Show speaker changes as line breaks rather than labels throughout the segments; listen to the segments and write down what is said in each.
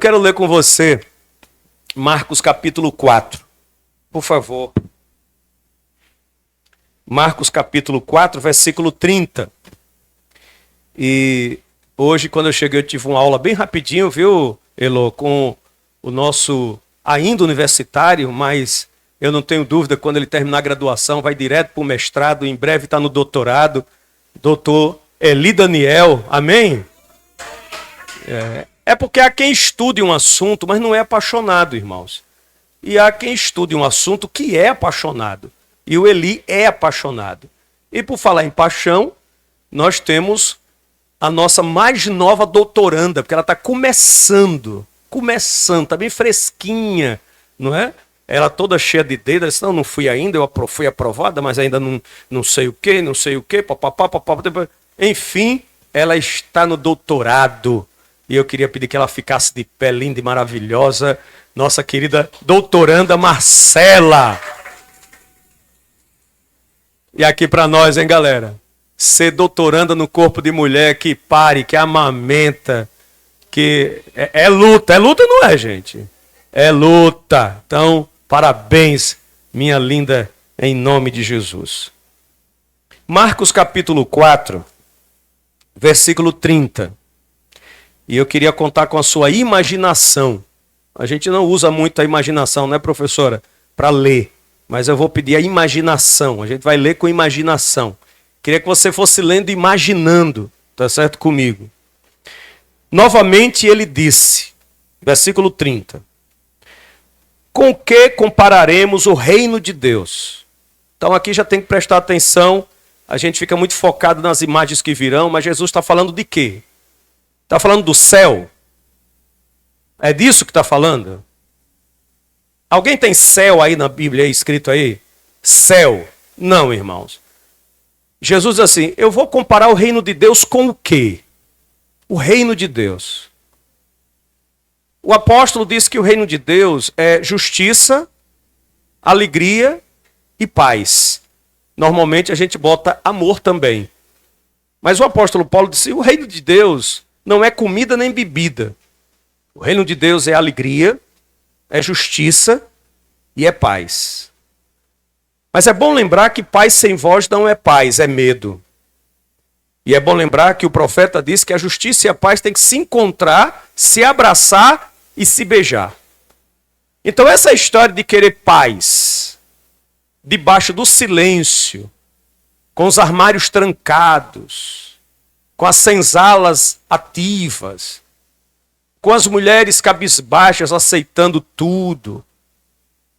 Quero ler com você Marcos capítulo 4, por favor. Marcos capítulo 4, versículo 30. E hoje, quando eu cheguei, eu tive uma aula bem rapidinho, viu, Elô, com o nosso ainda universitário, mas eu não tenho dúvida, quando ele terminar a graduação, vai direto para o mestrado, em breve está no doutorado, doutor Eli Daniel, amém? É porque há quem estude um assunto, mas não é apaixonado, irmãos. E há quem estude um assunto que é apaixonado. E o Eli é apaixonado. E por falar em paixão, nós temos a nossa mais nova doutoranda, porque ela está começando, está bem fresquinha, não é? Ela toda cheia de dedos, ela disse, não fui ainda, eu fui aprovada, mas ainda não sei o quê, papapá. Enfim, ela está no doutorado. E eu queria pedir que ela ficasse de pé, linda e maravilhosa, nossa querida doutoranda Marcela. E aqui para nós, hein, galera? Ser doutoranda no corpo de mulher que pare, que amamenta, que é luta não é, gente? É luta. Então, parabéns, minha linda, em nome de Jesus. Marcos capítulo 4, versículo 30. E eu queria contar com a sua imaginação. A gente não usa muito a imaginação, né, professora? Para ler. Mas eu vou pedir a imaginação. A gente vai ler com imaginação. Queria que você fosse lendo imaginando. Tá certo comigo? Novamente ele disse, versículo 30. Com que compararemos o reino de Deus? Então aqui já tem que prestar atenção. A gente fica muito focado nas imagens que virão, mas Jesus está falando de quê? Está falando do céu? É disso que está falando? Alguém tem céu aí na Bíblia, aí, escrito aí? Céu. Não, irmãos. Jesus diz assim, eu vou comparar o reino de Deus com o quê? O reino de Deus. O apóstolo diz que o reino de Deus é justiça, alegria e paz. Normalmente a gente bota amor também. Mas o apóstolo Paulo disse, o reino de Deus não é comida nem bebida. O reino de Deus é alegria, é justiça e é paz. Mas é bom lembrar que paz sem voz não é paz, é medo. E é bom lembrar que o profeta diz que a justiça e a paz têm que se encontrar, se abraçar e se beijar. Então essa história de querer paz, debaixo do silêncio, com os armários trancados, com as senzalas ativas, com as mulheres cabisbaixas aceitando tudo,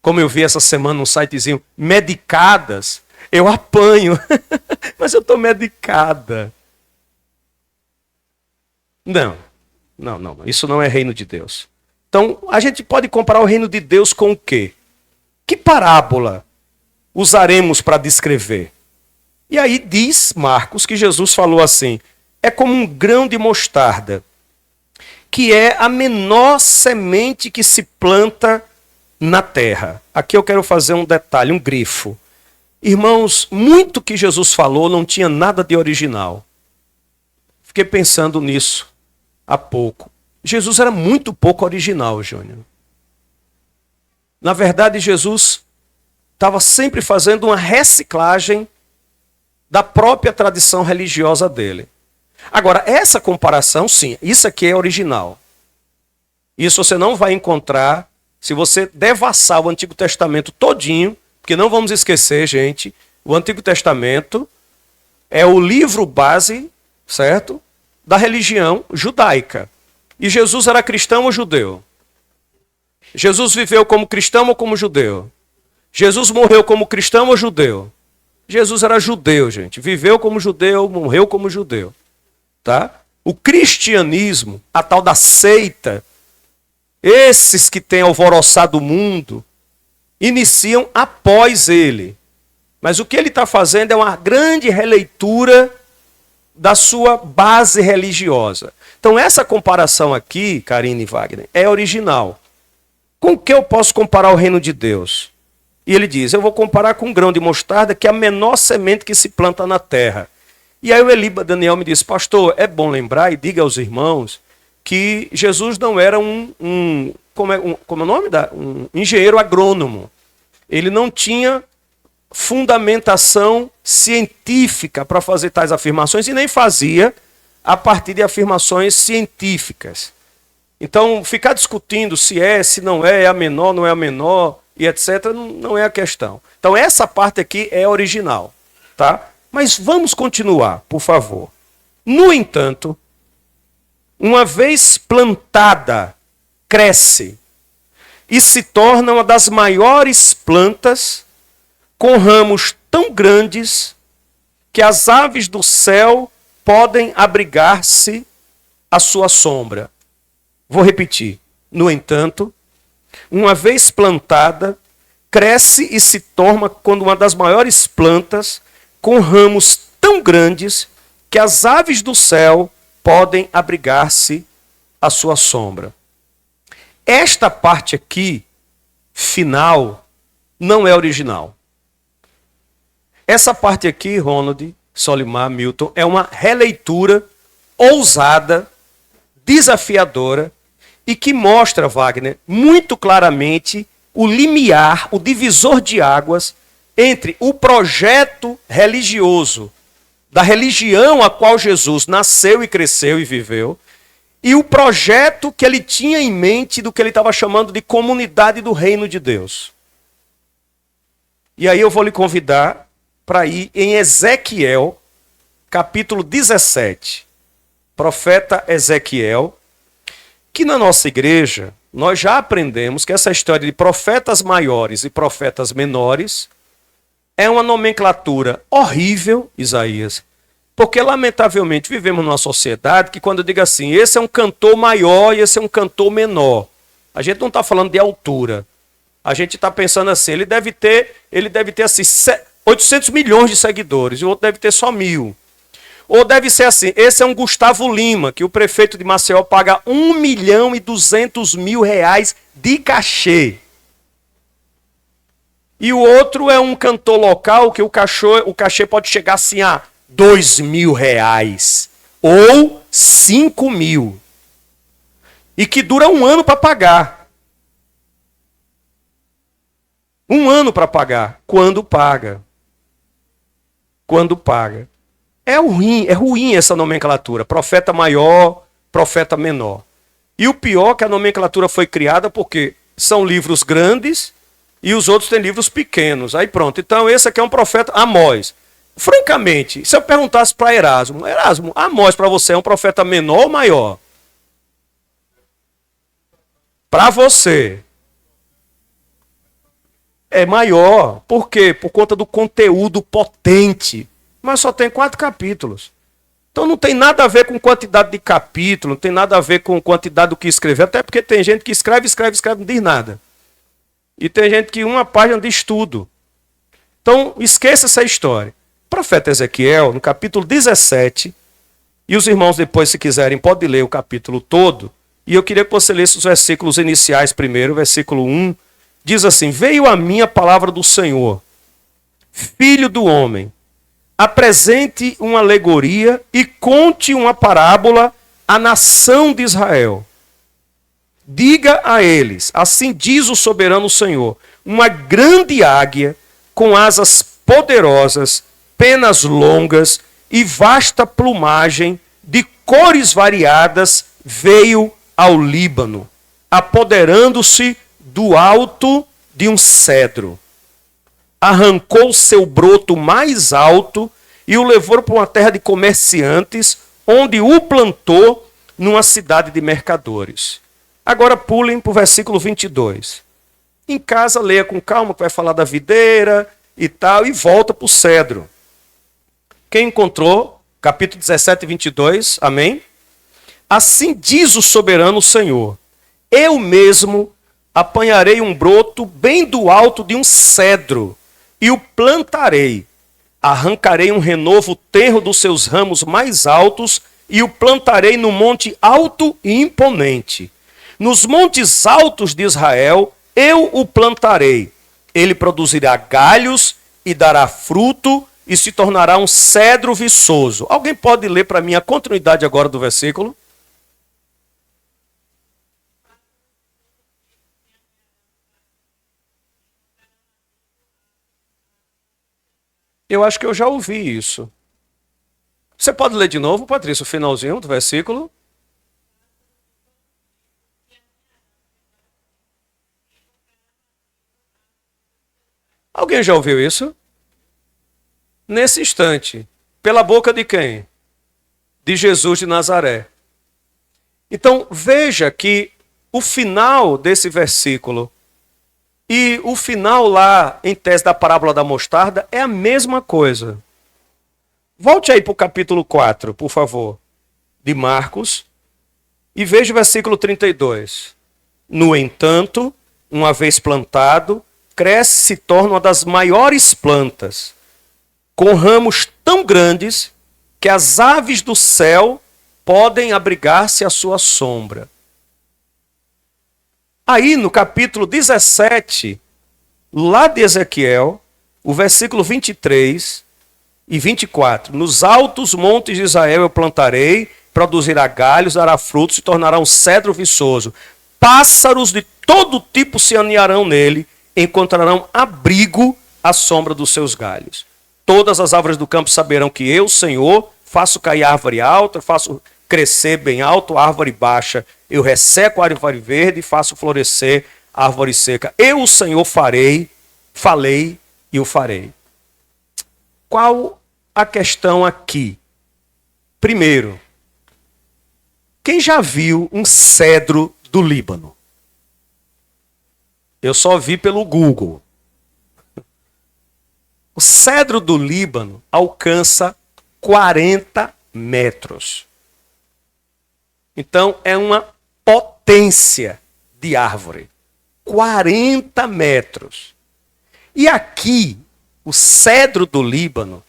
como eu vi essa semana num sitezinho, medicadas, eu apanho, mas eu estou medicada. Não, isso não é reino de Deus. Então, a gente pode comparar o reino de Deus com o quê? Que parábola usaremos para descrever? E aí diz Marcos que Jesus falou assim, é como um grão de mostarda, que é a menor semente que se planta na terra. Aqui eu quero fazer um detalhe, um grifo. Irmãos, muito que Jesus falou não tinha nada de original. Fiquei pensando nisso há pouco. Jesus era muito pouco original, Júnior. Na verdade, Jesus estava sempre fazendo uma reciclagem da própria tradição religiosa dele. Agora, essa comparação, sim, isso aqui é original. Isso você não vai encontrar se você devassar o Antigo Testamento todinho, porque não vamos esquecer, gente, o Antigo Testamento é o livro base, certo, da religião judaica. E Jesus era cristão ou judeu? Jesus viveu como cristão ou como judeu? Jesus morreu como cristão ou judeu? Jesus era judeu, gente. Viveu como judeu, morreu como judeu. Tá? O cristianismo, a tal da seita, esses que têm alvoroçado o mundo, iniciam após ele. Mas o que ele está fazendo é uma grande releitura da sua base religiosa. Então essa comparação aqui, Karine e Wagner, é original. Com o que eu posso comparar o reino de Deus? E ele diz, eu vou comparar com um grão de mostarda, que é a menor semente que se planta na terra. E aí o Eli Daniel me disse, pastor, é bom lembrar e diga aos irmãos que Jesus não era como é o nome? Um engenheiro agrônomo. Ele não tinha fundamentação científica para fazer tais afirmações e nem fazia a partir de afirmações científicas. Então, ficar discutindo se não é a menor, não é a menor, e etc., não é a questão. Então, essa parte aqui é original, tá? Mas vamos continuar, por favor. No entanto, uma vez plantada, cresce e se torna uma das maiores plantas, com ramos tão grandes que as aves do céu podem abrigar-se à sua sombra. Vou repetir. No entanto, uma vez plantada, cresce e se torna quando uma das maiores plantas, com ramos tão grandes que as aves do céu podem abrigar-se à sua sombra. Esta parte aqui, final, não é original. Essa parte aqui, Ronald, Solimar, Milton, é uma releitura ousada, desafiadora, e que mostra, Wagner, muito claramente o limiar, o divisor de águas entre o projeto religioso da religião a qual Jesus nasceu e cresceu e viveu, e o projeto que ele tinha em mente do que ele estava chamando de comunidade do reino de Deus. E aí eu vou lhe convidar para ir em Ezequiel, capítulo 17. Profeta Ezequiel, que na nossa igreja nós já aprendemos que essa história de profetas maiores e profetas menores é uma nomenclatura horrível, Isaías, porque lamentavelmente vivemos numa sociedade que quando diga assim, esse é um cantor maior e esse é um cantor menor, a gente não está falando de altura, a gente está pensando assim, ele deve ter assim 800 milhões de seguidores e o outro deve ter só 1.000. Ou deve ser assim, esse é um Gustavo Lima, que o prefeito de Maceió paga R$1.200.000 de cachê. E o outro é um cantor local que o cachê pode chegar assim a R$2.000 ou 5.000. E que dura 1 ano para pagar. 1 ano para pagar. Quando paga. Quando paga. É ruim essa nomenclatura. Profeta maior, profeta menor. E o pior é que a nomenclatura foi criada porque são livros grandes e os outros têm livros pequenos. Aí pronto. Então esse aqui é um profeta Amós. Francamente, se eu perguntasse para Erasmo, Amós para você é um profeta menor ou maior? Para você. É maior. Por quê? Por conta do conteúdo potente. Mas só tem 4 capítulos. Então não tem nada a ver com quantidade de capítulo, não tem nada a ver com quantidade do que escrever, até porque tem gente que escreve, não diz nada. E tem gente que 1 página diz tudo. Então esqueça essa história. O profeta Ezequiel, no capítulo 17, e os irmãos depois, se quiserem, podem ler o capítulo todo, e eu queria que você lesse os versículos iniciais primeiro, versículo 1, diz assim, veio a mim a palavra do Senhor, filho do homem, apresente uma alegoria e conte uma parábola à nação de Israel. Diga a eles, assim diz o soberano Senhor, uma grande águia com asas poderosas, penas longas e vasta plumagem de cores variadas veio ao Líbano, apoderando-se do alto de um cedro. Arrancou seu broto mais alto e o levou para uma terra de comerciantes, onde o plantou numa cidade de mercadores. Agora pulem para o versículo 22. Em casa, leia com calma, que vai falar da videira e tal, e volta para o cedro. Quem encontrou? Capítulo 17 e 22, amém? Assim diz o soberano Senhor, eu mesmo apanharei um broto bem do alto de um cedro, e o plantarei, arrancarei um renovo tenro dos seus ramos mais altos e o plantarei no monte alto e imponente. Nos montes altos de Israel eu o plantarei. Ele produzirá galhos e dará fruto e se tornará um cedro viçoso. Alguém pode ler para mim a continuidade agora do versículo? Eu acho que eu já ouvi isso. Você pode ler de novo, Patrícia, o finalzinho do versículo? Alguém já ouviu isso? Nesse instante. Pela boca de quem? De Jesus de Nazaré. Então, veja que o final desse versículo e o final lá, em tese da parábola da mostarda, é a mesma coisa. Volte aí para o capítulo 4, por favor, de Marcos, e veja o versículo 32. No entanto, uma vez plantado, cresce e se torna uma das maiores plantas, com ramos tão grandes que as aves do céu podem abrigar-se à sua sombra. Aí no capítulo 17, lá de Ezequiel, o versículo 23 e 24. Nos altos montes de Israel eu plantarei, produzirá galhos, dará frutos, se tornará um cedro viçoso. Pássaros de todo tipo se aninharão nele, encontrarão abrigo à sombra dos seus galhos. Todas as árvores do campo saberão que eu, Senhor, faço cair árvore alta, faço crescer bem alto árvore baixa. Eu resseco a árvore verde e faço florescer a árvore seca. Eu, o Senhor, falei e o farei. Qual a questão aqui? Primeiro, quem já viu um cedro do Líbano? Eu só vi pelo Google. O cedro do Líbano alcança 40 metros. Então, é uma potência de árvore. 40 metros. E aqui, o cedro do Líbano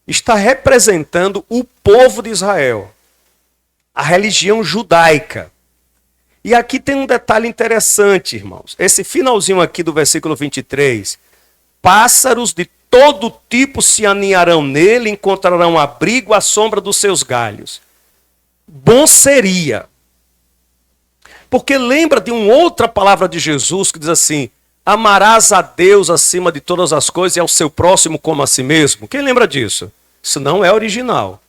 está representando o povo de Israel, a religião judaica. E aqui tem um detalhe interessante, irmãos. Esse finalzinho aqui do versículo 23. Pássaros de todo tipo se aninharão nele, encontrarão abrigo à sombra dos seus galhos. Bom seria. Porque lembra de uma outra palavra de Jesus que diz assim: amarás a Deus acima de todas as coisas e ao seu próximo como a si mesmo. Quem lembra disso? Isso não é original.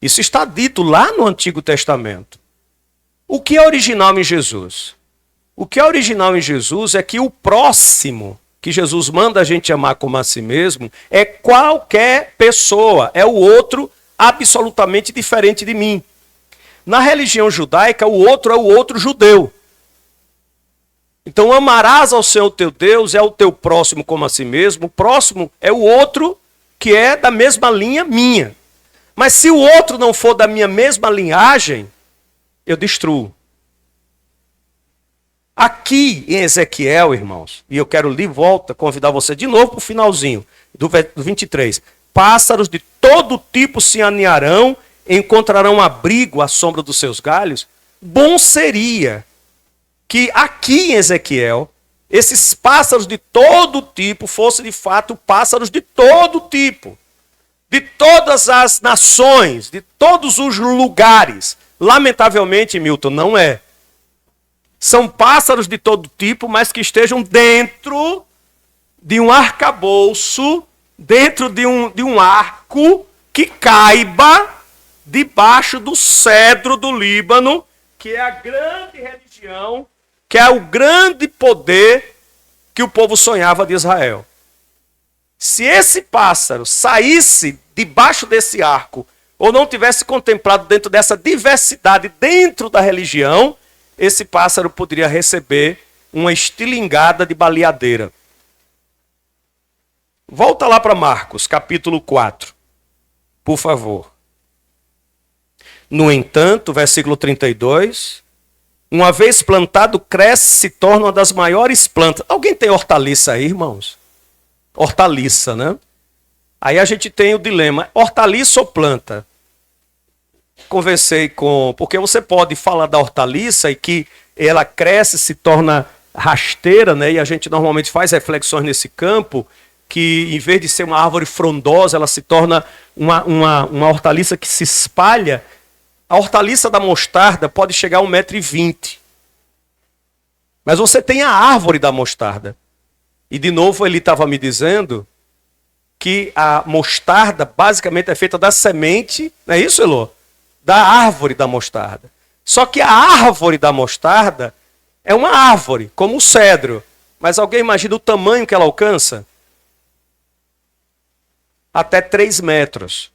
Isso está dito lá no Antigo Testamento. O que é original em Jesus? O que é original em Jesus é que o próximo, que Jesus manda a gente amar como a si mesmo, é qualquer pessoa, é o outro absolutamente diferente de mim. Na religião judaica, o outro é o outro judeu. Então, amarás ao Senhor teu Deus, é o teu próximo como a si mesmo. O próximo é o outro que é da mesma linha minha. Mas se o outro não for da minha mesma linhagem, eu destruo. Aqui em Ezequiel, irmãos, e eu quero de volta convidar você de novo para o finalzinho do 23. Pássaros de todo tipo se aninharão, encontrarão abrigo à sombra dos seus galhos. Bom seria que aqui em Ezequiel, esses pássaros de todo tipo fossem de fato pássaros de todo tipo. De todas as nações, de todos os lugares. Lamentavelmente, Milton, não é. São pássaros de todo tipo, mas que estejam dentro de um arcabouço, dentro de um arco que caiba debaixo do cedro do Líbano, que é a grande religião, que é o grande poder que o povo sonhava de Israel. Se esse pássaro saísse debaixo desse arco, ou não tivesse contemplado dentro dessa diversidade dentro da religião, esse pássaro poderia receber uma estilingada de baleadeira. Volta lá para Marcos, capítulo 4, por favor. No entanto, versículo 32, uma vez plantado, cresce e se torna uma das maiores plantas. Alguém tem hortaliça aí, irmãos? Hortaliça, né? Aí a gente tem o dilema, hortaliça ou planta? Conversei porque você pode falar da hortaliça e que ela cresce, se torna rasteira, né? E a gente normalmente faz reflexões nesse campo, que em vez de ser uma árvore frondosa, ela se torna uma hortaliça que se espalha. A hortaliça da mostarda pode chegar a 1,20 m. Mas você tem a árvore da mostarda. E de novo ele estava me dizendo que a mostarda basicamente é feita da semente, não é isso, Elô? Da árvore da mostarda. Só que a árvore da mostarda é uma árvore, como o cedro. Mas alguém imagina o tamanho que ela alcança? Até 3 metros.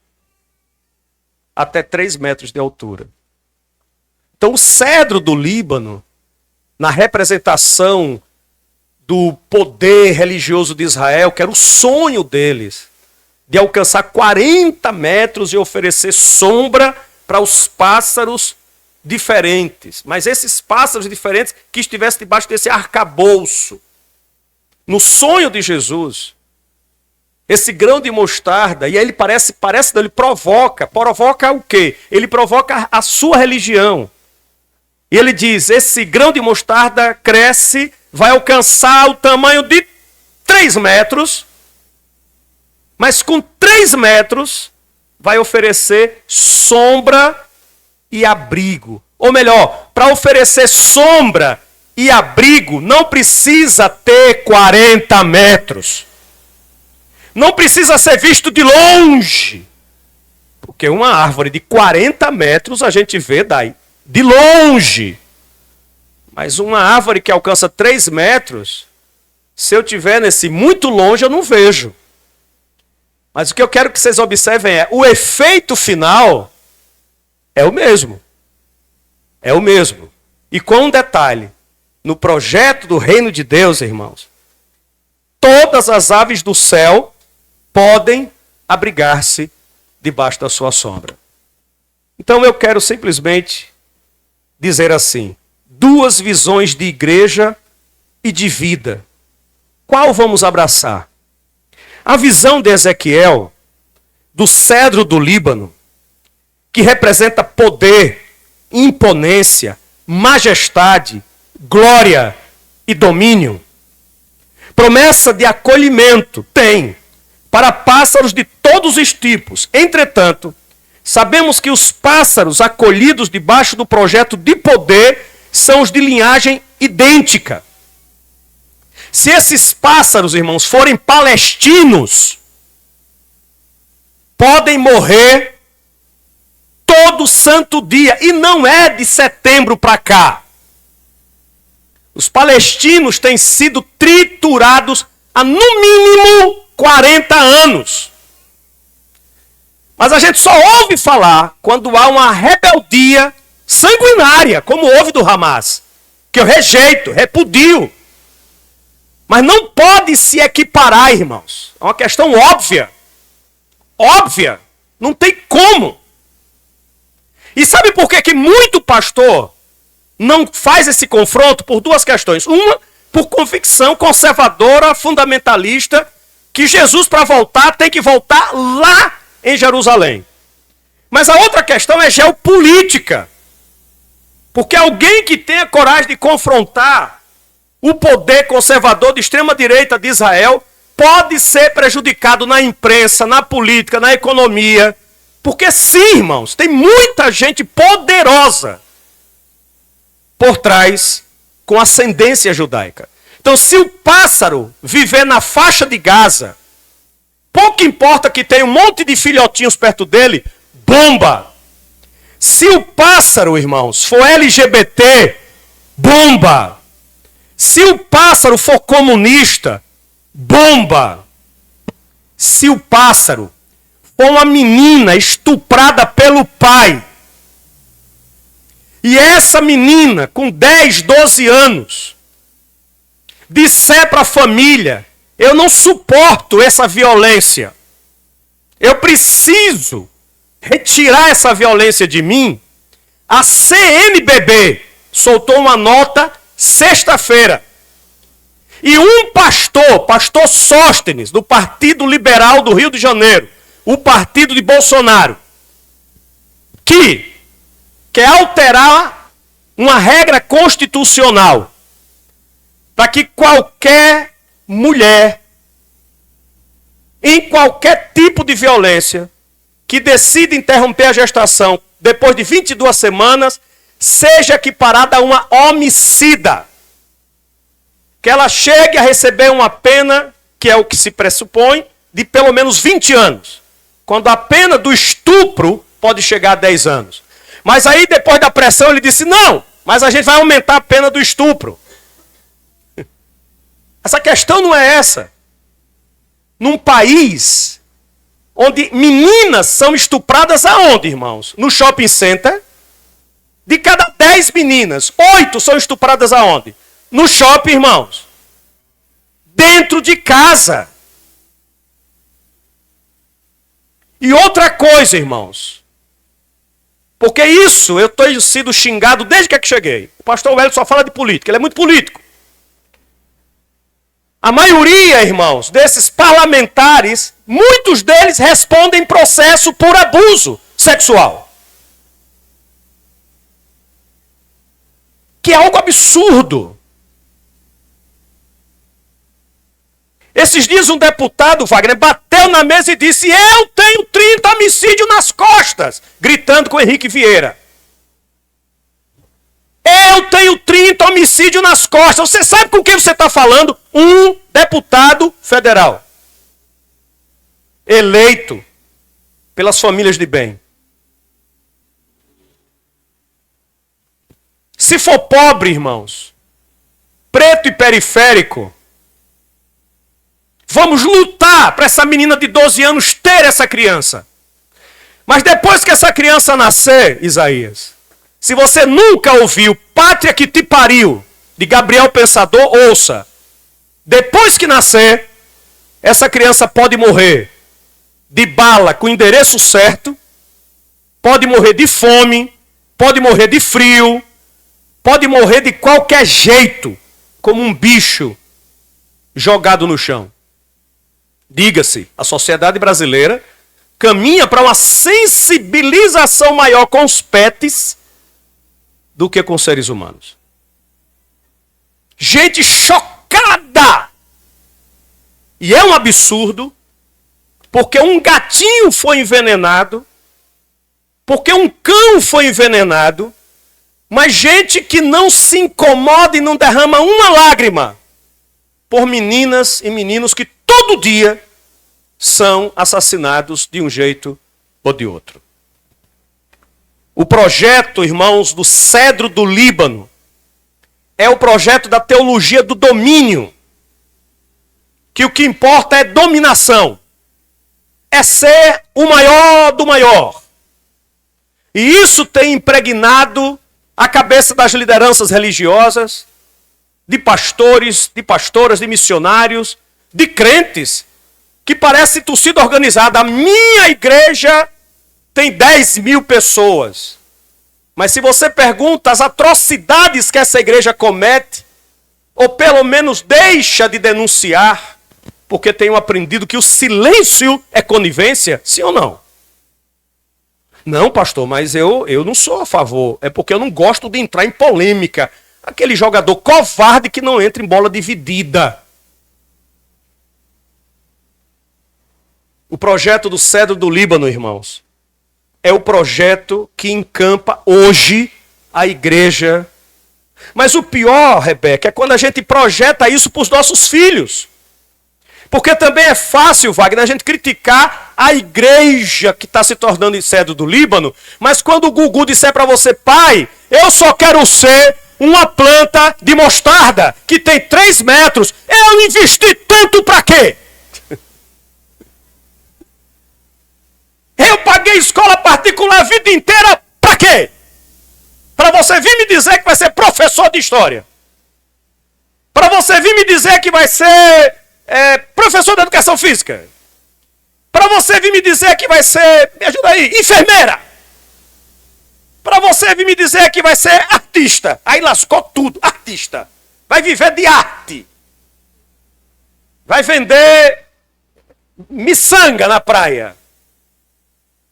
Até 3 metros de altura. Então o cedro do Líbano, na representação do poder religioso de Israel, que era o sonho deles, de alcançar 40 metros e oferecer sombra para os pássaros diferentes. Mas esses pássaros diferentes que estivessem debaixo desse arcabouço. No sonho de Jesus, esse grão de mostarda, e aí ele ele provoca o quê? Ele provoca a sua religião. E ele diz, esse grão de mostarda cresce, vai alcançar o tamanho de 3 metros, mas com 3 metros vai oferecer sombra e abrigo. Ou melhor, para oferecer sombra e abrigo, não precisa ter 40 metros. Não precisa ser visto de longe. Porque uma árvore de 40 metros a gente vê daí de longe. Mas uma árvore que alcança 3 metros, se eu estiver nesse muito longe, eu não vejo. Mas o que eu quero que vocês observem é, o efeito final é o mesmo. É o mesmo. E com um detalhe, no projeto do reino de Deus, irmãos, todas as aves do céu podem abrigar-se debaixo da sua sombra. Então eu quero simplesmente dizer assim, 2 visões de igreja e de vida. Qual vamos abraçar? A visão de Ezequiel, do cedro do Líbano, que representa poder, imponência, majestade, glória e domínio. Promessa de acolhimento tem para pássaros de todos os tipos. Entretanto, sabemos que os pássaros acolhidos debaixo do projeto de poder são os de linhagem idêntica. Se esses pássaros, irmãos, forem palestinos, podem morrer todo santo dia. E não é de setembro para cá. Os palestinos têm sido triturados há no mínimo 40 anos. Mas a gente só ouve falar quando há uma rebeldia sanguinária, como houve do Hamas, que eu rejeito, repudio. Mas não pode se equiparar, irmãos. É uma questão óbvia. Óbvia. Não tem como. E sabe por que muito pastor não faz esse confronto? Por 2 questões. Uma, por convicção conservadora, fundamentalista, que Jesus, para voltar, tem que voltar lá em Jerusalém. Mas a outra questão é geopolítica. Porque alguém que tenha coragem de confrontar o poder conservador de extrema-direita de Israel pode ser prejudicado na imprensa, na política, na economia. Porque sim, irmãos, tem muita gente poderosa por trás com ascendência judaica. Então, se o pássaro viver na faixa de Gaza, pouco importa que tenha um monte de filhotinhos perto dele, bomba. Se o pássaro, irmãos, for LGBT, bomba. Se o pássaro for comunista, bomba. Se o pássaro for uma menina estuprada pelo pai, e essa menina, com 10, 12 anos, disser para a família, eu não suporto essa violência, eu preciso retirar essa violência de mim, a CNBB soltou uma nota sexta-feira. E um pastor Sóstenes, do Partido Liberal do Rio de Janeiro, o partido de Bolsonaro, que quer alterar uma regra constitucional para que qualquer mulher, em qualquer tipo de violência, que decida interromper a gestação depois de 22 semanas, seja equiparada a uma homicida. Que ela chegue a receber uma pena, que é o que se pressupõe, de pelo menos 20 anos, quando a pena do estupro pode chegar a 10 anos. Mas aí, depois da pressão, ele disse, não, mas a gente vai aumentar a pena do estupro. Essa questão não é essa. Num país onde meninas são estupradas aonde, irmãos? No shopping center. De cada 10 meninas, 8 são estupradas aonde? No shopping, irmãos. Dentro de casa. E outra coisa, irmãos. Porque isso eu tenho sido xingado desde que cheguei. O pastor Wellington só fala de política, ele é muito político. A maioria, irmãos, desses parlamentares, muitos deles respondem processo por abuso sexual. Que é algo absurdo. Esses dias um deputado, Wagner, bateu na mesa e disse, eu tenho 30 homicídios nas costas, gritando com Henrique Vieira. Eu tenho 30 homicídios nas costas. Você sabe com quem você está falando? Um deputado federal. Eleito pelas famílias de bem. Se for pobre, irmãos, preto e periférico, vamos lutar para essa menina de 12 anos ter essa criança. Mas depois que essa criança nascer, Isaías, se você nunca ouviu Pátria que te pariu, de Gabriel Pensador, ouça. Depois que nascer, essa criança pode morrer de bala com o endereço certo, pode morrer de fome, pode morrer de frio, pode morrer de qualquer jeito, como um bicho jogado no chão. Diga-se, a sociedade brasileira caminha para uma sensibilização maior com os pets do que com seres humanos. Gente chocada! E é um absurdo, porque um gatinho foi envenenado, porque um cão foi envenenado, mas gente que não se incomoda e não derrama uma lágrima por meninas e meninos que todo dia são assassinados de um jeito ou de outro. O projeto, irmãos, do Cedro do Líbano é o projeto da teologia do domínio, que o que importa é dominação, é ser o maior do maior. E isso tem impregnado a cabeça das lideranças religiosas, de pastores, de pastoras, de missionários, de crentes, que parece torcida organizada. A minha igreja tem 10 mil pessoas. Mas se você pergunta as atrocidades que essa igreja comete, ou pelo menos deixa de denunciar, porque tenho aprendido que o silêncio é conivência, sim ou não? Não, pastor, mas eu não sou a favor. É porque eu não gosto de entrar em polêmica. Aquele jogador covarde que não entra em bola dividida. O projeto do Cedro do Líbano, irmãos, é o projeto que encampa hoje a igreja. Mas o pior, Rebeca, é quando a gente projeta isso para os nossos filhos. Porque também é fácil, Wagner, a gente criticar a igreja que está se tornando Cedro do Líbano, mas quando o Gugu disser para você, pai, eu só quero ser uma planta de mostarda que tem 3 metros, eu investi tanto para quê? Eu paguei escola particular a vida inteira para quê? Para você vir me dizer que vai ser professor de história. Para você vir me dizer que vai ser professor de educação física. Para você vir me dizer que vai ser, me ajuda aí, enfermeira. Para você vir me dizer que vai ser artista. Aí lascou tudo, artista. Vai viver de arte. Vai vender miçanga na praia.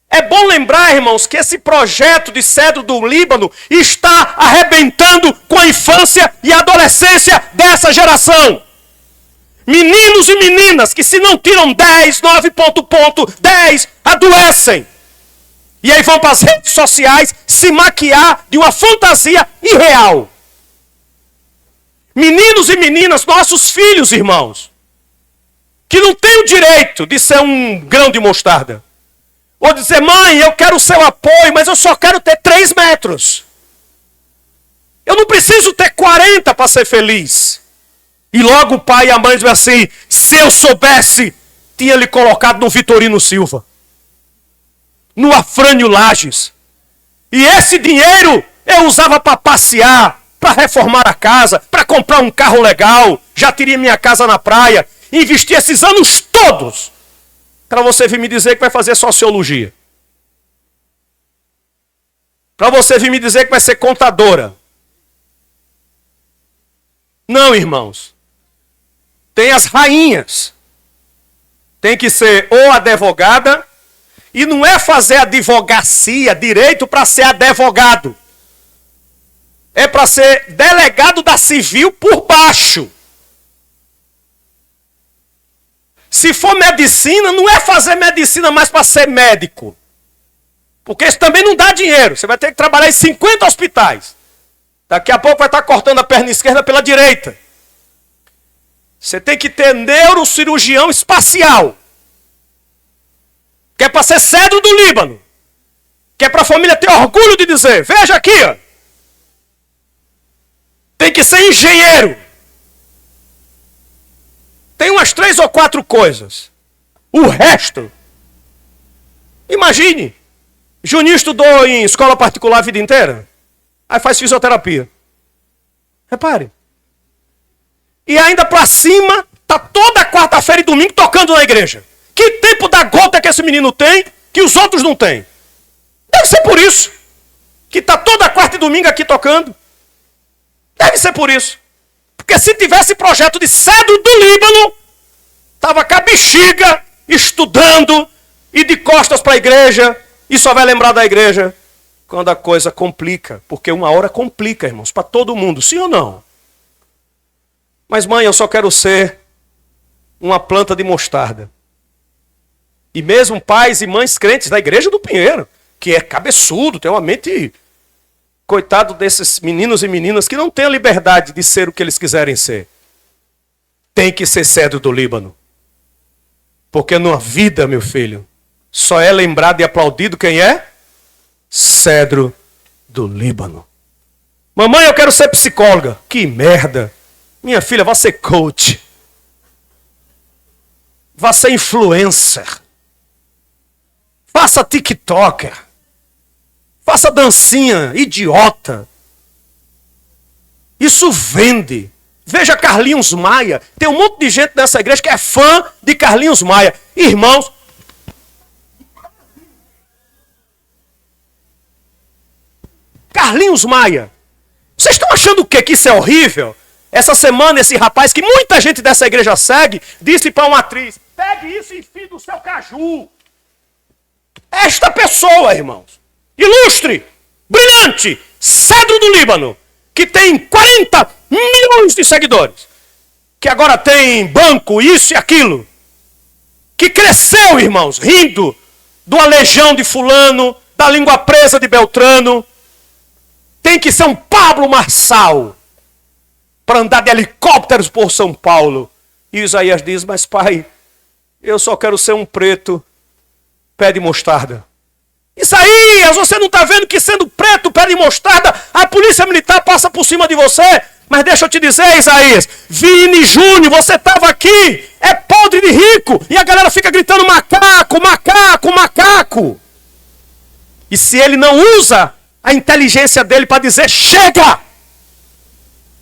É bom lembrar, irmãos, que esse projeto de Cedro do Líbano está arrebentando com a infância e a adolescência dessa geração. Meninos e meninas que se não tiram 10, 9,10, adoecem. E aí vão para as redes sociais se maquiar de uma fantasia irreal. Meninos e meninas, nossos filhos, irmãos, que não tem o direito de ser um grão de mostarda. Ou dizer, mãe, eu quero o seu apoio, mas eu só quero ter 3 metros. Eu não preciso ter 40 para ser feliz. E logo o pai e a mãe dizem assim, se eu soubesse, tinha lhe colocado no Vitorino Silva. No Afrânio Lages. E esse dinheiro eu usava para passear, para reformar a casa, para comprar um carro legal. Já teria minha casa na praia. Investi esses anos todos para você vir me dizer que vai fazer sociologia. Para você vir me dizer que vai ser contadora. Não, irmãos. Tem as rainhas. Tem que ser ou advogada, e não é fazer advocacia, direito para ser advogado. É para ser delegado da civil por baixo. Se for medicina, não é fazer medicina mais para ser médico. Porque isso também não dá dinheiro. Você vai ter que trabalhar em 50 hospitais. Daqui a pouco vai estar cortando a perna esquerda pela direita. Você tem que ter neurocirurgião espacial. Que é para ser cedro do Líbano. Que é para a família ter orgulho de dizer, veja aqui, ó. Tem que ser engenheiro. Tem umas 3 ou 4 coisas. O resto. Imagine. Juninho estudou em escola particular a vida inteira. Aí faz fisioterapia. Repare. E ainda para cima, tá toda quarta-feira e domingo tocando na igreja. Que tempo da gota que esse menino tem, que os outros não têm? Deve ser por isso. Que tá toda quarta e domingo aqui tocando. Deve ser por isso. Porque se tivesse projeto de cedro do Líbano, estava com a bexiga, estudando, e de costas para a igreja, e só vai lembrar da igreja quando a coisa complica. Porque uma hora complica, irmãos, para todo mundo, sim ou não? Mas mãe, eu só quero ser uma planta de mostarda. E mesmo pais e mães crentes da igreja do Pinheiro, que é cabeçudo, tem uma mente... Coitado desses meninos e meninas que não têm a liberdade de ser o que eles quiserem ser. Tem que ser cedro do Líbano. Porque na vida, meu filho, só é lembrado e aplaudido quem é? Cedro do Líbano. Mamãe, eu quero ser psicóloga. Que merda. Minha filha, vá ser coach. Vá ser influencer. Faça TikToker. Faça dancinha, idiota. Isso vende. Veja Carlinhos Maia. Tem um monte de gente nessa igreja que é fã de Carlinhos Maia. Irmãos, Carlinhos Maia. Vocês estão achando o quê? Que isso é horrível? Essa semana, esse rapaz, que muita gente dessa igreja segue, disse para uma atriz, pegue isso e enfie no seu caju. Esta pessoa, irmãos. Ilustre, brilhante, cedro do Líbano, que tem 40 milhões de seguidores, que agora tem banco, isso e aquilo, que cresceu, irmãos, rindo do aleijão de fulano, da língua presa de Beltrano, tem que ser um Pablo Marçal para andar de helicópteros por São Paulo. E Isaías diz, mas pai, eu só quero ser um preto, pé de mostarda. Isaías, você não está vendo que sendo preto, pé de mostarda, a polícia militar passa por cima de você? Mas deixa eu te dizer, Isaías, Vini Júnior, você estava aqui, é podre de rico, e a galera fica gritando macaco, macaco, macaco. E se ele não usa a inteligência dele para dizer, chega!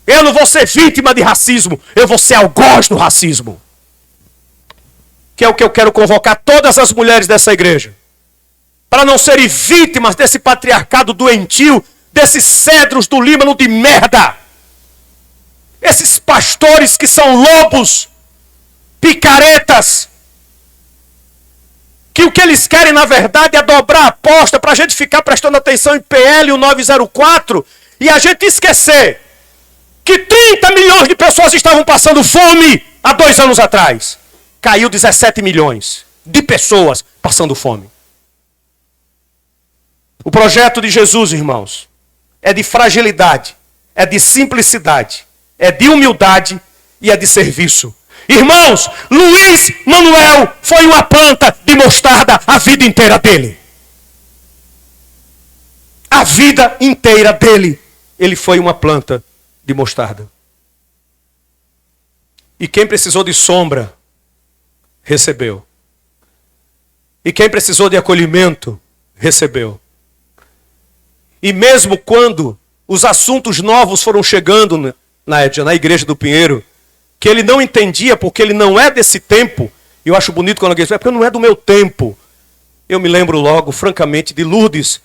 Eu não vou ser vítima de racismo, eu vou ser algoz do racismo. Que é o que eu quero convocar todas as mulheres dessa igreja. Para não serem vítimas desse patriarcado doentio, desses cedros do Líbano de merda. Esses pastores que são lobos, picaretas, que o que eles querem na verdade é dobrar a aposta para a gente ficar prestando atenção em PL 904 e a gente esquecer que 30 milhões de pessoas estavam passando fome há 2 anos atrás. Caiu 17 milhões de pessoas passando fome. O projeto de Jesus, irmãos, é de fragilidade, é de simplicidade, é de humildade e é de serviço. Irmãos, Luiz Manuel foi uma planta de mostarda a vida inteira dele. A vida inteira dele, ele foi uma planta de mostarda. E quem precisou de sombra, recebeu. E quem precisou de acolhimento, recebeu. E mesmo quando os assuntos novos foram chegando na igreja do Pinheiro, que ele não entendia porque ele não é desse tempo, e eu acho bonito quando alguém diz, é porque não é do meu tempo. Eu me lembro logo, francamente, de Lourdes,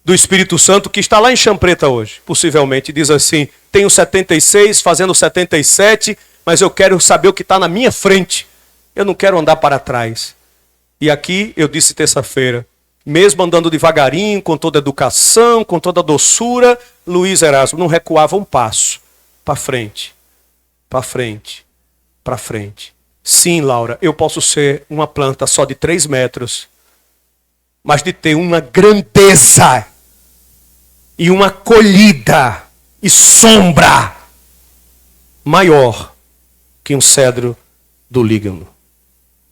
do Espírito Santo, que está lá em Champreta hoje, possivelmente, diz assim, tenho 76, fazendo 77, mas eu quero saber o que está na minha frente. Eu não quero andar para trás. E aqui, eu disse terça-feira, mesmo andando devagarinho, com toda a educação, com toda a doçura, Luiz Erasmo não recuava um passo. Para frente, para frente, para frente. Sim, Laura, eu posso ser uma planta só de 3 metros, mas de ter uma grandeza e uma acolhida e sombra maior que um cedro do Líbano.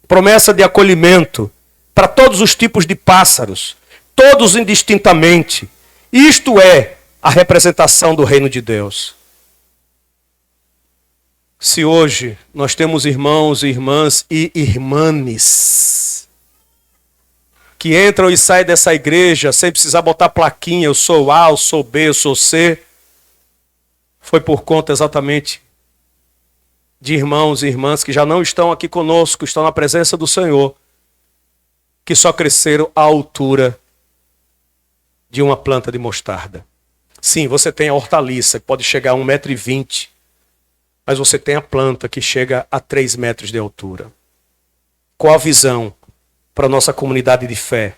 Promessa de acolhimento para todos os tipos de pássaros, todos indistintamente. Isto é a representação do reino de Deus. Se hoje nós temos irmãos, irmãs e irmãs que entram e saem dessa igreja sem precisar botar plaquinha, eu sou A, eu sou B, eu sou C, foi por conta exatamente de irmãos e irmãs que já não estão aqui conosco, estão na presença do Senhor, que só cresceram à altura de uma planta de mostarda. Sim, você tem a hortaliça, que pode chegar a 1,20 m, mas você tem a planta que chega a 3 metros de altura. Qual a visão para a nossa comunidade de fé?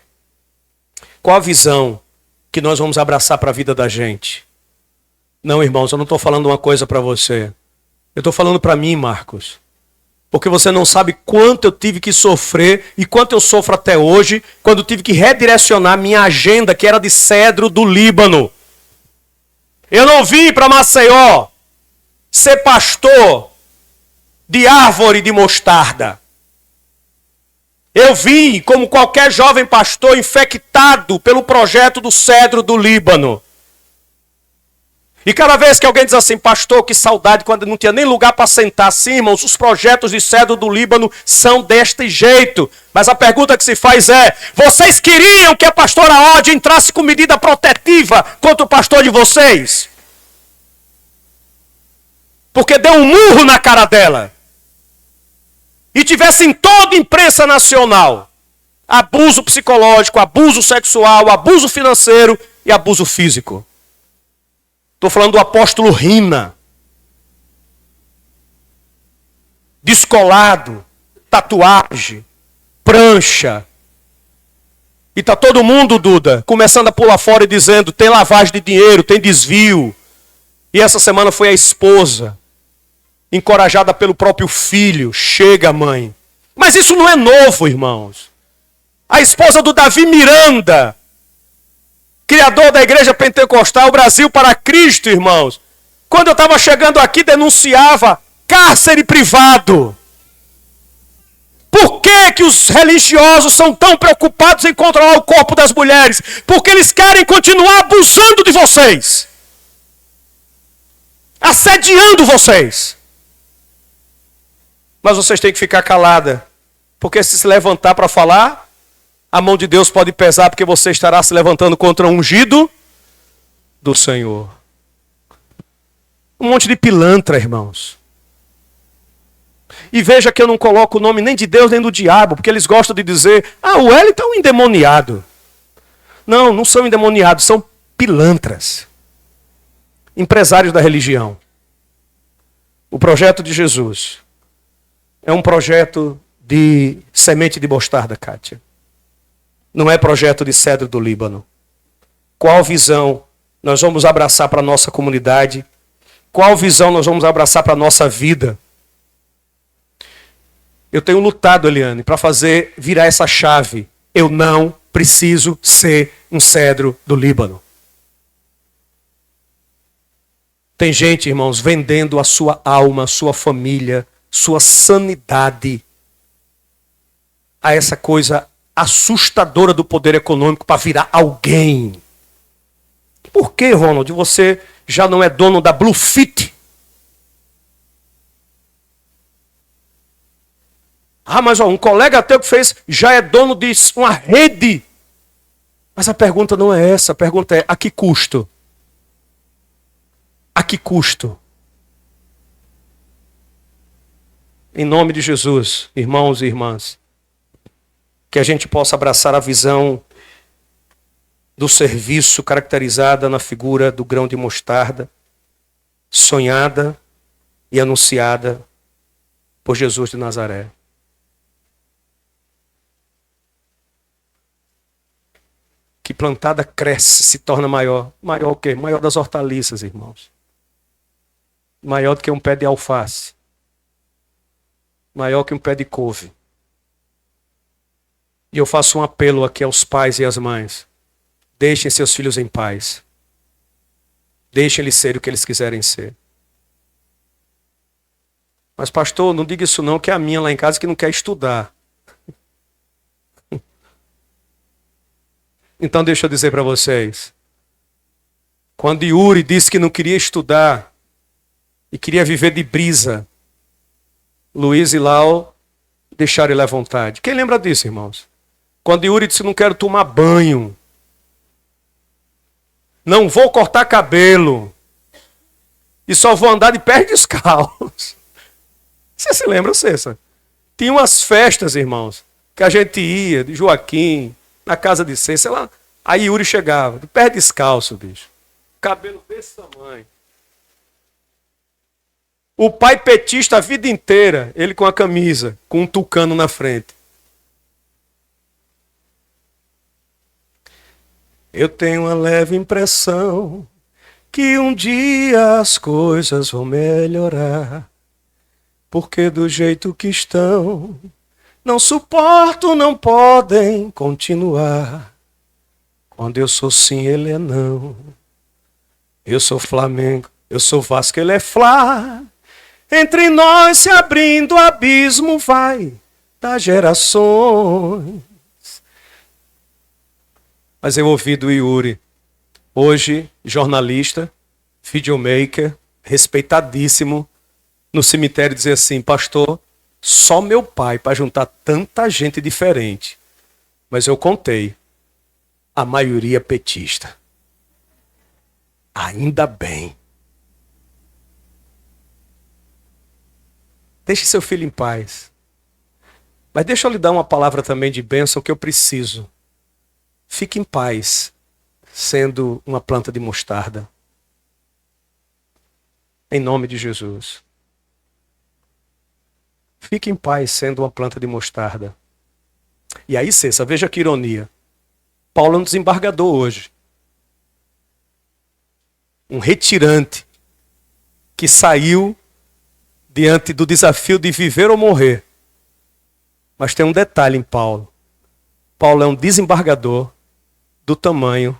Qual a visão que nós vamos abraçar para a vida da gente? Não, irmãos, eu não estou falando uma coisa para você. Eu estou falando para mim, Marcos. Porque você não sabe quanto eu tive que sofrer e quanto eu sofro até hoje, quando eu tive que redirecionar minha agenda, que era de cedro do Líbano. Eu não vim para Maceió ser pastor de árvore de mostarda. Eu vim, como qualquer jovem pastor, infectado pelo projeto do cedro do Líbano. E cada vez que alguém diz assim, pastor, que saudade, quando não tinha nem lugar para sentar, assim, irmãos, os projetos de cedro do Líbano são deste jeito. Mas a pergunta que se faz é, vocês queriam que a pastora Ode entrasse com medida protetiva contra o pastor de vocês? Porque deu um murro na cara dela. E tivesse em toda a imprensa nacional abuso psicológico, abuso sexual, abuso financeiro e abuso físico. Estou falando do apóstolo Rina. Descolado, tatuagem, prancha. E está todo mundo, Duda, começando a pular fora e dizendo, tem lavagem de dinheiro, tem desvio. E essa semana foi a esposa, encorajada pelo próprio filho. Chega, mãe. Mas isso não é novo, irmãos. A esposa do Davi Miranda, criador da igreja pentecostal Brasil para Cristo, irmãos. Quando eu estava chegando aqui, denunciava cárcere privado. Por que que os religiosos são tão preocupados em controlar o corpo das mulheres? Porque eles querem continuar abusando de vocês. Assediando vocês. Mas vocês têm que ficar calada. Porque se levantar para falar, a mão de Deus pode pesar, porque você estará se levantando contra o ungido do Senhor. Um monte de pilantra, irmãos. E veja que eu não coloco o nome nem de Deus nem do diabo, porque eles gostam de dizer, o Wellington é um endemoniado. Não, não são endemoniados, são pilantras. Empresários da religião. O projeto de Jesus é um projeto de semente de mostarda, Kátia. Não é projeto de cedro do Líbano. Qual visão nós vamos abraçar para a nossa comunidade? Qual visão nós vamos abraçar para a nossa vida? Eu tenho lutado, Eliane, para fazer virar essa chave. Eu não preciso ser um cedro do Líbano. Tem gente, irmãos, vendendo a sua alma, a sua família, sua sanidade a essa coisa assustadora do poder econômico para virar alguém. Por que, Ronald, você já não é dono da Bluefit? Ah, mas um colega teu que fez já é dono de uma rede. Mas a pergunta não é essa, a pergunta é: a que custo? A que custo? Em nome de Jesus, irmãos e irmãs, que a gente possa abraçar a visão do serviço caracterizada na figura do grão de mostarda, sonhada e anunciada por Jesus de Nazaré. Que plantada cresce, se torna maior. Maior o quê? Maior das hortaliças, irmãos. Maior do que um pé de alface. Maior que um pé de couve. E eu faço um apelo aqui aos pais e às mães. Deixem seus filhos em paz. Deixem eles ser o que eles quiserem ser. Mas pastor, não diga isso não, que é a minha lá em casa que não quer estudar. Então deixa eu dizer para vocês. Quando Yuri disse que não queria estudar e queria viver de brisa, Luiz e Lau deixaram ele à vontade. Quem lembra disso, irmãos? Quando Yuri disse: não quero tomar banho, não vou cortar cabelo e só vou andar de pés descalços. Você se lembra, Cessa? Tinha umas festas, irmãos, que a gente ia, de Joaquim, na casa de Cessa, sei lá. Aí Yuri chegava, de pé descalço, bicho. Cabelo desse tamanho. O pai petista a vida inteira, ele com a camisa, com um tucano na frente. Eu tenho uma leve impressão que um dia as coisas vão melhorar. Porque do jeito que estão, não suporto, não podem continuar. Quando eu sou sim, ele é não. Eu sou Flamengo, eu sou Vasco, ele é Flá. Entre nós se abrindo o abismo vai das gerações. Mas eu ouvi do Yuri, hoje jornalista, videomaker, respeitadíssimo, no cemitério dizer assim: pastor, só meu pai para juntar tanta gente diferente. Mas eu contei, a maioria petista. Ainda bem. Deixe seu filho em paz. Mas deixa eu lhe dar uma palavra também de bênção que eu preciso. Fique em paz, sendo uma planta de mostarda. Em nome de Jesus. Fique em paz, sendo uma planta de mostarda. E aí, Cessa, veja que ironia. Paulo é um desembargador hoje. Um retirante que saiu diante do desafio de viver ou morrer. Mas tem um detalhe em Paulo. Paulo é um desembargador do tamanho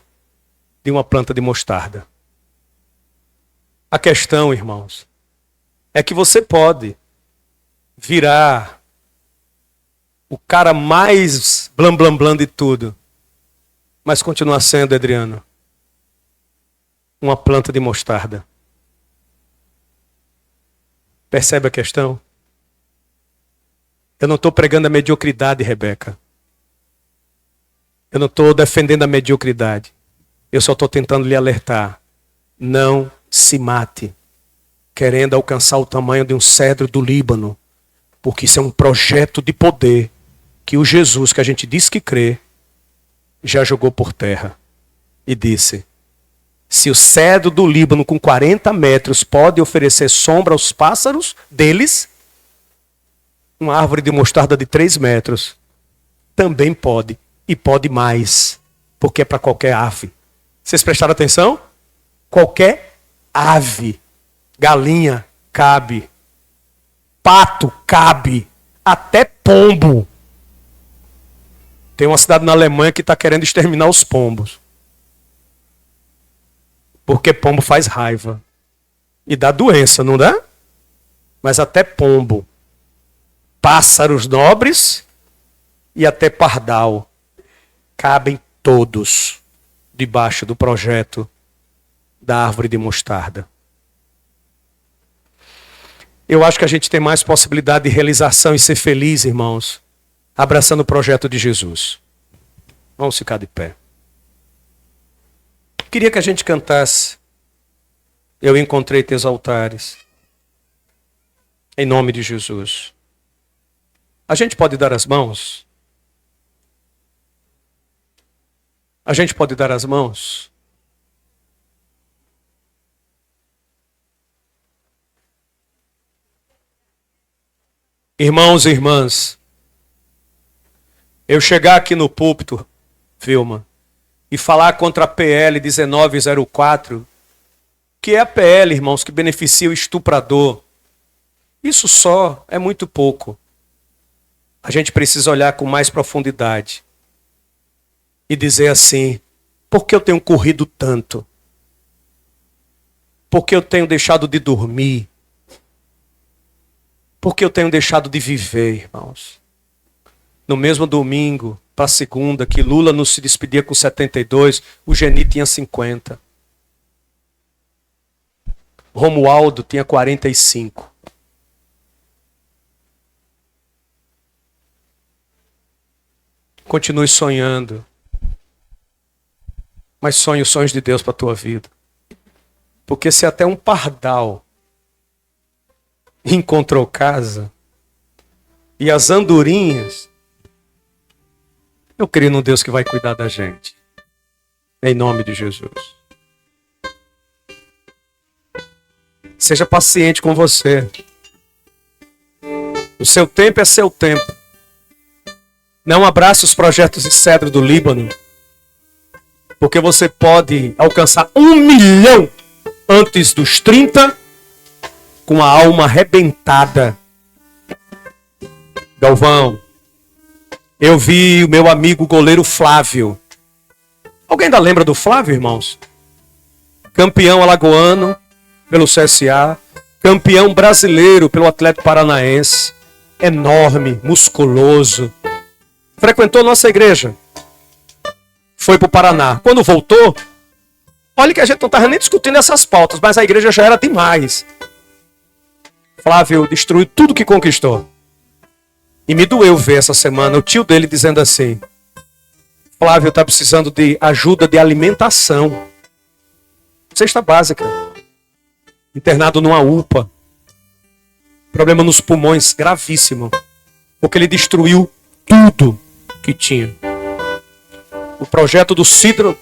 de uma planta de mostarda. A questão, irmãos, é que você pode virar o cara mais blam blam blam de tudo, mas continuar sendo, Adriano, uma planta de mostarda. Percebe a questão? Eu não estou pregando a mediocridade, Rebeca. Eu não estou defendendo a mediocridade. Eu só estou tentando lhe alertar. Não se mate querendo alcançar o tamanho de um cedro do Líbano. Porque isso é um projeto de poder que o Jesus que a gente diz que crê já jogou por terra. E disse: se o cedro do Líbano com 40 metros pode oferecer sombra aos pássaros deles, uma árvore de mostarda de 3 metros também pode. E pode mais, porque é para qualquer ave. Vocês prestaram atenção? Qualquer ave. Galinha cabe. Pato cabe. Até pombo. Tem uma cidade na Alemanha que está querendo exterminar os pombos. Porque pombo faz raiva. E dá doença, não dá? Mas até pombo pássaros nobres e até pardal. Cabem todos debaixo do projeto da árvore de mostarda. Eu acho que a gente tem mais possibilidade de realização e ser feliz, irmãos, abraçando o projeto de Jesus. Vamos ficar de pé. Queria que a gente cantasse Eu Encontrei Teus Altares. Em nome de Jesus. A gente pode dar as mãos? A gente pode dar as mãos? Irmãos e irmãs, eu chegar aqui no púlpito, Vilma, e falar contra a PL 1904, que é a PL, irmãos, que beneficia o estuprador, isso só é muito pouco. A gente precisa olhar com mais profundidade e dizer assim, por que eu tenho corrido tanto? Por que eu tenho deixado de dormir? Por que eu tenho deixado de viver, irmãos? No mesmo domingo, para segunda, que Lula nos se despedia com 72, o Geni tinha 50. Romualdo tinha 45. Continue sonhando. Mas sonhe os sonhos de Deus para a tua vida. Porque se até um pardal encontrou casa, e as andorinhas, eu creio num Deus que vai cuidar da gente. Em nome de Jesus. Seja paciente com você. O seu tempo é seu tempo. Não abrace os projetos de cedro do Líbano, porque você pode alcançar 1 milhão antes dos 30, com a alma arrebentada. Galvão, eu vi o meu amigo goleiro Flávio. Alguém ainda lembra do Flávio, irmãos? Campeão alagoano pelo CSA, campeão brasileiro pelo Atlético Paranaense, enorme, musculoso. Frequentou nossa igreja. Foi para o Paraná. Quando voltou, olha que a gente não estava nem discutindo essas pautas, mas a igreja já era demais. Flávio destruiu tudo que conquistou. E me doeu ver essa semana o tio dele dizendo assim, Flávio está precisando de ajuda de alimentação. Cesta básica. Internado numa UPA. Problema nos pulmões gravíssimo. Porque ele destruiu tudo que tinha. O projeto do cedro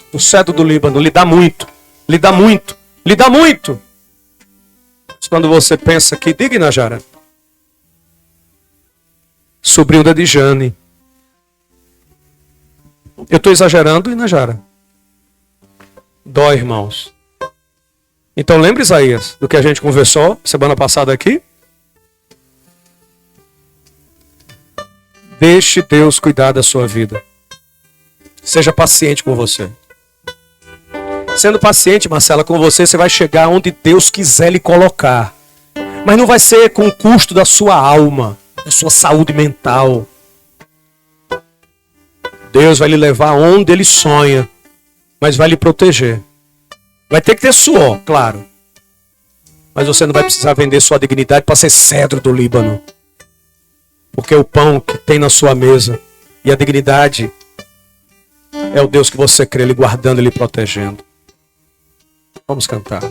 do Líbano lhe dá muito. Lhe dá muito. Lhe dá muito. Mas quando você pensa que, diga Inajara, sobrinho da Dijane. Eu estou exagerando, Inajara? Dói, irmãos. Então lembra, Isaías, do que a gente conversou semana passada aqui? Deixe Deus cuidar da sua vida. Seja paciente com você. Sendo paciente, Marcela, com você, você vai chegar onde Deus quiser lhe colocar. Mas não vai ser com o custo da sua alma, da sua saúde mental. Deus vai lhe levar onde Ele sonha, mas vai lhe proteger. Vai ter que ter suor, claro. Mas você não vai precisar vender sua dignidade para ser cedro do Líbano. Porque o pão que tem na sua mesa e a dignidade é o Deus que você crê, Ele guardando, Ele protegendo. Vamos cantar.